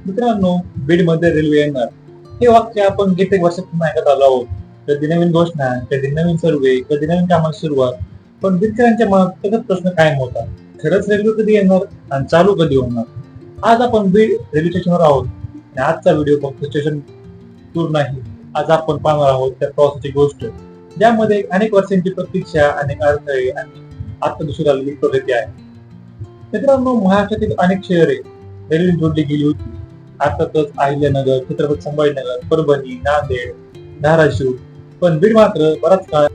मित्रांनो, बीड मध्ये रेल्वे येणार हे वाक्य आपण कित्येक वर्षापासून ऐकत आलो आहोत. कधी नवीन घोषणा, कधी नवीन सर्वे, कधी नवीन कामाची सुरुवात. पण बीडकरांच्या मनात एकच प्रश्न कायम होता, खरंच रेल्वे कधी येणार आणि चालू कधी होणार? आज आपण बीड रेल्वे स्टेशनवर आहोत आणि आजचा व्हिडिओ फक्त स्टेशन टूर नाही. आज आपण पाहणार आहोत त्या प्रवासाची गोष्ट, ज्यामध्ये अनेक वर्षांची प्रतीक्षा, अनेक अडथळे आणि आता दिसून आलेली प्रगती आहे. मित्रांनो, महाराष्ट्रातील अनेक शहरे रेल्वे जोडली गेली होती. अर्थातच अहिल्यानगर, छत्रपती संभाजीनगर, परभणी, नांदेड, धाराशिव. पण बीड मात्र बराच काळ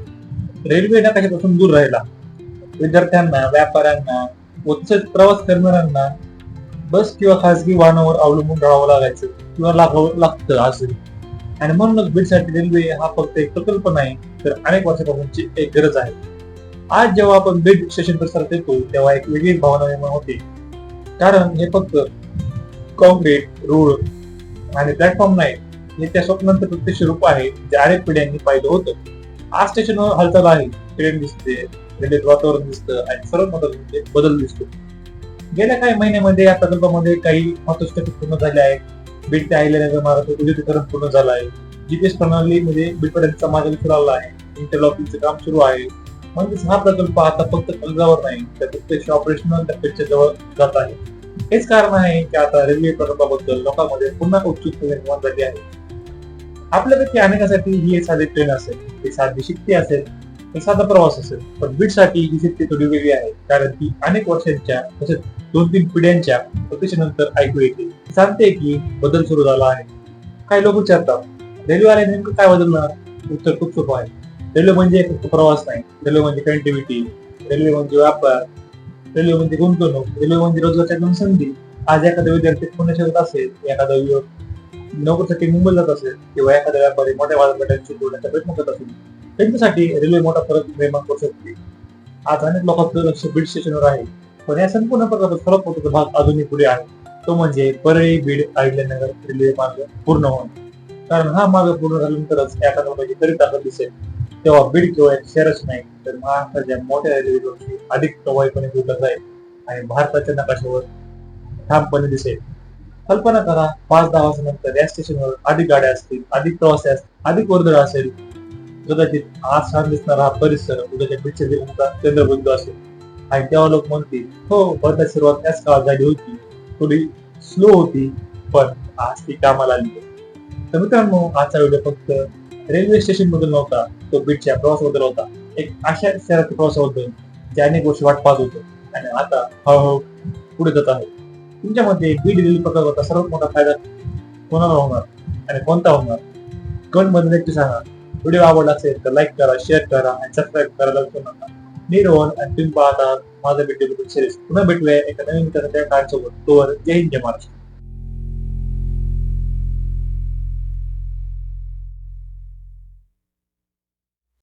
रेल्वे नकाशापासून दूर राहिला. विद्यार्थ्यांना, व्यापाऱ्यांना व तसेच प्रवास करणाऱ्यांना बस किंवा खासगी वाहनावर अवलंबून राहावं लागायचं किंवा लागतं असं. आणि म्हणूनच बीडसाठी रेल्वे हा फक्त एक प्रकल्प नाही, तर अनेक वर्षापासूनची एक गरज आहे. आज जेव्हा आपण बीड स्टेशन परिसरात येतो तेव्हा एक वेगळी भावना निर्माण होते. कारण हे फक्त कॉन्क्रीट, रोड आणि प्लॅटफॉर्म नाही, हे त्या स्वप्नांचं प्रत्यक्ष रूप आहे जे अनेक पिढ्यांनी पाहिलं होतं. आज स्टेशनवर हालचाल आहे, ट्रेन दिसते, रेल्वेत वातावरण दिसतं आणि सर्वात महत्त्वाचं म्हणजे बदल दिसतो. गेल्या काही महिन्यामध्ये या प्रकल्पामध्ये काही महत्त्वाचे टप्पे पूर्ण झाले आहेत. बीड ते अहिल्यानगर मार्गाचं उद्योगीकरण पूर्ण झालं आहे. जीपीएस प्रणालीमध्ये बीडपर्यंतचा मार्ग विस्तारला आहे. इंटरलॉकिंगचं काम सुरू आहे. म्हणजेच हा प्रकल्प आता फक्त कागदावर नाही, तर प्रत्यक्ष ऑपरेशनल टप्प्याच्या जवळ जात आहे. हेच कारण आहे की आता रेल्वे प्रकल्पाबद्दल लोकांमध्ये पुन्हा उत्सुकता निर्माण झाली आहे. आपल्यापैकी अनेकांसाठी ही एक साधी ट्रेन असेल, ती साधी शिट्टी असेल, तर साधा प्रवास असेल. पण बीडसाठी ही शिट्टी थोडी वेगळी आहे, कारण ती अनेक वर्षांच्या तसेच 2-3 पिढ्यांच्या प्रतीक्षेनंतर ऐकू येते. सांगते की बदल सुरू झाला आहे. काही लोक विचारतात, रेल्वेवाले नेमकं काय बदलणार? उत्तर खूप सोपं आहे. रेल्वे म्हणजे फक्त प्रवास नाही, रेल्वे म्हणजे कनेक्टिव्हिटी, रेल्वे म्हणजे व्यापार, रेल्वे म्हणजे गुंतवणूक, रेल्वे म्हणजे रोजगारच्या नवीन संधी. आज एखादा विद्यार्थी पुणे शहरात असेल, एखादा नोकरीसाठी मुंबईला जात असेल किंवा एखाद्या व्यापारी मोठ्या बाजारपेठांशी जोडण्याचा प्रयत्न करत असेल, त्यांच्यासाठी रेल्वे मोठा फरक निर्माण करू शकते. आज अनेक लोकांचं लक्ष बीड स्टेशनवर आहे, पण या संपूर्ण प्रकल्पात सर्वात महत्त्वाचा भाग अजूनही पुढे आहे. तो म्हणजे परळी, बीड, अहिल्यानगर रेल्वे मार्ग पूर्ण होणे. कारण हा मार्ग पूर्ण झाल्यानंतरच एका लोकांची खरी ताकद दिसेल. तेव्हा बीड किंवा एक शहरच नाही, तर महाराष्ट्राच्या मोठ्या रेल्वेची अधिक प्रभावीपणे जोडला जाईल आणि भारताच्या नकाशावर ठामपणे दिसेल. कल्पना करा, 5-10 वर्षानंतर या स्टेशनवर अधिक गाड्या असतील, अधिक प्रवासी असतील, अधिक वर्दळ असेल. कदाचित आज छान दिसणारा हा परिसर उद्याच्या बीडच्या जीवनाचा केंद्रबिंदू असेल. आणि तेव्हा लोक म्हणतील, हो, बदलाची सुरुवात त्याच काळात झाली होती, थोडी स्लो होती, पण आज ती कामाला आली. तर मित्रांनो, आजचा व्हिडिओ फक्त रेल्वे स्टेशन बद्दल नव्हता, तो बीडच्या प्रवासाबद्दल होता. एक अशा शहराच्या प्रवासाबद्दल जे अनेक वर्ष वाट पाहत होतो आणि आता हळूहळू पुढे जात आहे. तुमच्या मध्ये बीड रेल्वे प्रकल्पाचा सर्वात मोठा फायदा कोणाला होणार आणि कोणता होणार? कमेंट मध्ये नक्की सांगा. व्हिडिओ आवडला असेल तर लाईक करा, शेअर करा आणि सबस्क्राईब करायला विसरू नका. मी रोहन आणि तुम्ही पाहता माझा व्हिडिओ सिरीज. पुन्हा भेटूया एका नवीन मित्राच्या कार्डसोबत. तोवर जय हिंद, जय महाराष्ट्र.